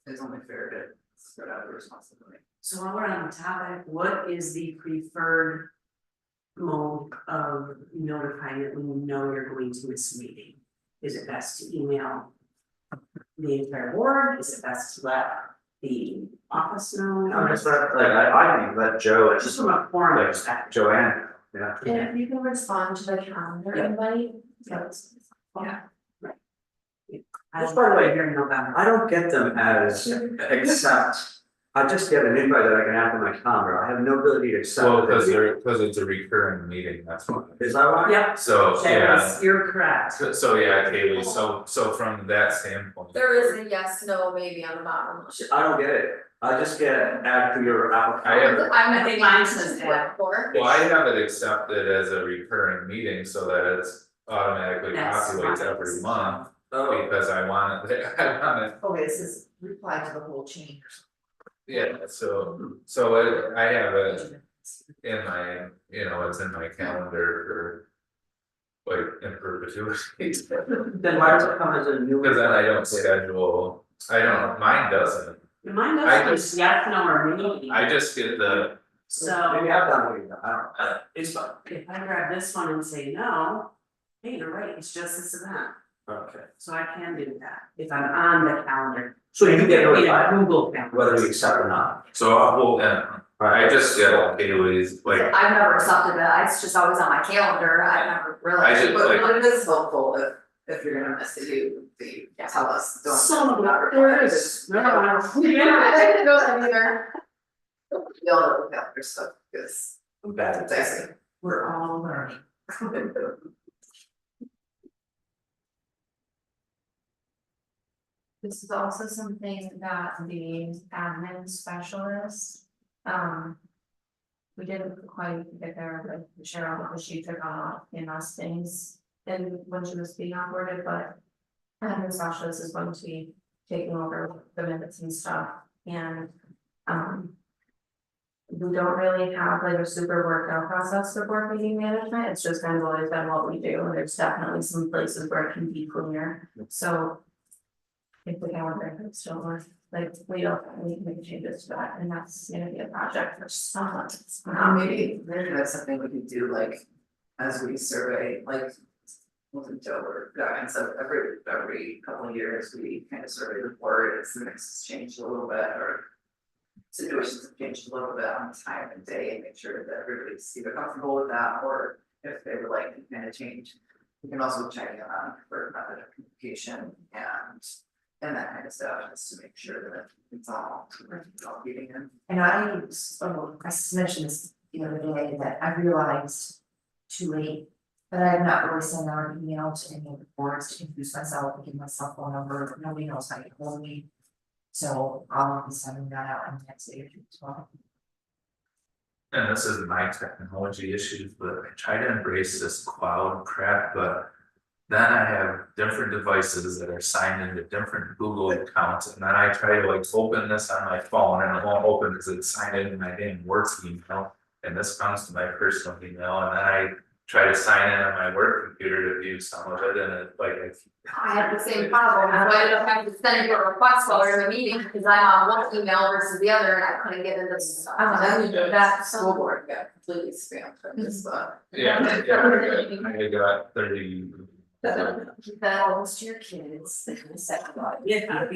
it's only fair to spread out the responsibility. so while we're on the topic, what is the preferred mode of notifying it when you know you're going to this meeting? Is it best to email the entire board? Is it best to let the office know? I'm just like, I think let Joe, it's Just just from a forum like perspective. Joanne, yeah. And if you can respond to the calendar Yeah. invite, That's- Yeah. I was by the way here in November. I don't get them as accept. I just get an invite that I can add to my calendar, I have no ability to accept. Well, it. because it's a recurring meeting, that's why. Is that why? Yeah, So, that yeah, is, you're correct. so yeah, Kaylee, so from that standpoint. there is a yes, no, maybe on the bottom. I don't get it, I just get add to your I application. have- I'm I think mine says that. For. Well, I have it accepted as a recurring meeting so that it's automatically Yes. populates every month. Oh, Because I want it, I want it, Okay, it says reply to the whole change or something. yeah, so I have it in my, you know, it's in my calendar for. Like in perpetuity. then why does it come as a new? Because then I don't schedule, mine doesn't, Mine I doesn't, just- yes, no, or maybe. I just get the, So Maybe I've done what you've done, I don't know, it's fine. if I grab this one and say no, hey, you're right, it's just this event. Okay. So I can do that if I'm on the calendar. So you get In a notified Google calendar. whether we accept or not. so I just get Kaylee's, like, I've never accepted it, it's just always on my calendar, I've never really. I just, But like- it is helpful if you're gonna miss it, you tell us, don't. So not there reply. is. Yeah, I didn't know that either. We all know the calendar stuff, because I'm bad at that's that. We're all learning. This is also something that the admin specialist, we didn't quite get there with Cheryl, because she took on EMS things. And when she was being onboarded, but admin specialist is going to be taking over the minutes and stuff, and, we don't really have like a super worked out process for board meeting management, it's just kind of always been what we do, and there's definitely some places where it can be cleaner, so. if the calendar is still worth, like, we don't, we can make changes to that, and that's gonna be a project for some months. Maybe that's something we could do, like, as we survey, like. Wasn't Joe or guys, so every couple of years, we kind of survey the board, as the mix has changed a little bit, or. Situations have changed a little bit on time and day, and make sure that everybody's either comfortable with that, or if they would like to kind of change. We can also check in on for method of communication and that kind of stuff, just to make sure that it's all getting in. And I mentioned this the other day, that I realized too late that I have not really sent out an email to any of the boards to introduce myself, and give my cell phone number, nobody knows how to get hold of me. So I'll be sending that out on the next day or two as well. And this is my technology issues, but I try to embrace this cloud crap, but. Then I have different devices that are signed into different Google accounts, and then I try to like open this on my phone and it won't open because it's signed into my damn work email. And this comes to my personal email, and then I try to sign in on my work computer to view some of it, and it like. I had the same problem, that's why I don't have to send you a request while we're in a meeting, because I'm on one email versus the other, and I couldn't get into the stuff. That school board got completely spammed from this spot. Yeah, I got 30. That almost to your kids. Yeah.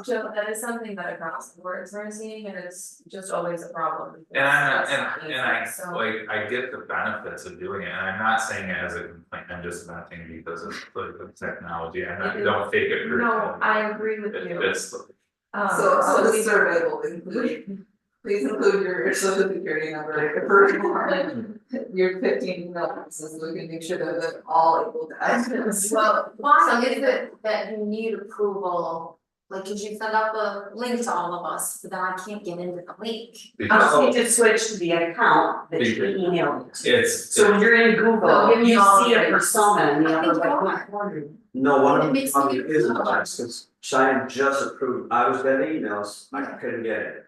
So that is something that across the board is we're seeing, and it's just always a problem. And I So- like, I get the benefits of doing it, and I'm not saying it as a complaint, I'm just venting because of like the technology, I'm not, don't take it personally. No, I agree with you. It's, So the survey will include, please include your social security number, your 15 numbers, so we can make sure that they're all able to access. Well, why is it that you need approval? Like, could you send out the link to all of us, but then I can't get into the link? I just need because to switch to the account that you emailed to. it's, So when you're in Oh, Google, give me you all see the a things. persona in the I upper think right you hand corner. No, one It of them makes me probably isn't, feel- because Cheyenne just approved, I was getting emails, I couldn't get it.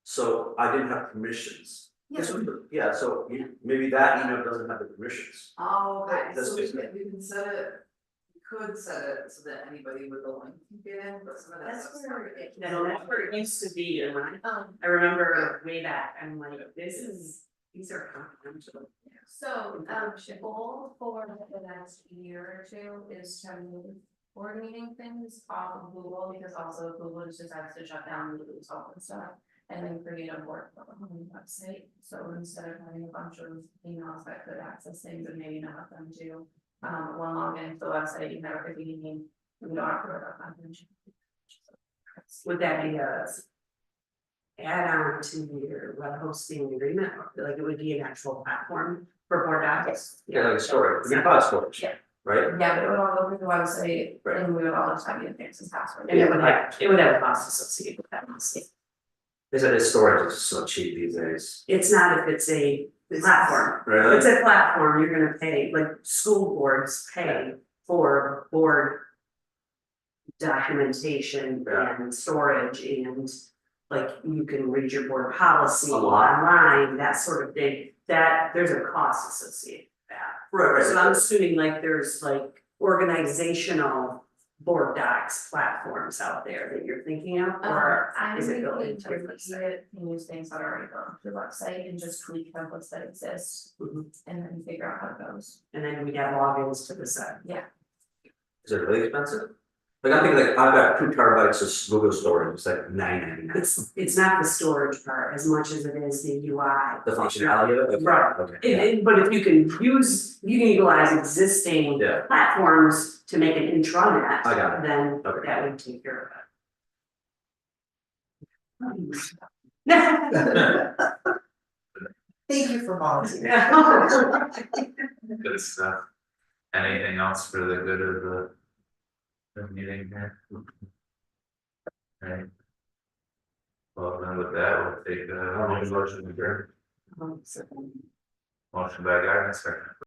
So I didn't have permissions. This was, yeah, so maybe that email doesn't have the permissions. Oh, okay, That's so we basically- can set it, we could set it so that anybody with the link can get in, but some of that That's stuff's where, not ridiculous. that's where it used to be, and Um, I remember way back, I'm like, these are confidential. so, goal for the next year or two is to move board meeting things off of Google, because also Google just decides to shut down the Google and stuff. And then create a board website, so instead of having a bunch of emails that could access things and maybe not them to. One login to the website, you have everything you need, you don't have to worry about confidentiality. Would that be a add-on to your web hosting agreement, like it would be an actual platform for board docs? Yeah, like storage, we can call it storage, Yeah. right? Yeah, but it would all go through the website, Right. and we would all just have you fix and password. And it would have a cost associated with that, honestly. They said it's storage is so cheap these days. It's not if it's a platform. If Really? it's a platform, you're gonna pay, like school boards pay for board documentation Yeah. and storage, and like you can read your board policy Online. online, that sort of thing. That, there's a cost associated with that. Right, So I'm assuming like there's like organizational board docs platforms out there that you're thinking of, or I is it think built we into can the review website? it and use things that are already built into the website and just tweak templates that exist. Mhm. And then figure out how it goes. And then we'd have logins to the site. Is it really expensive? Like, I think like, I've got 2 terabytes of Google storage, it's like $9.99. It's not the storage part as much as it is the UI. The functionality of it? Okay. Right. Okay. But if you can utilize existing Yeah, platforms to make an intranet. I got it. Then Okay. that would take care of it. Thank you for volunteering. good stuff. Anything else for the good of the meeting here? Right. Well, then with that, we'll take motion to adjourn. Motion by Gardner, second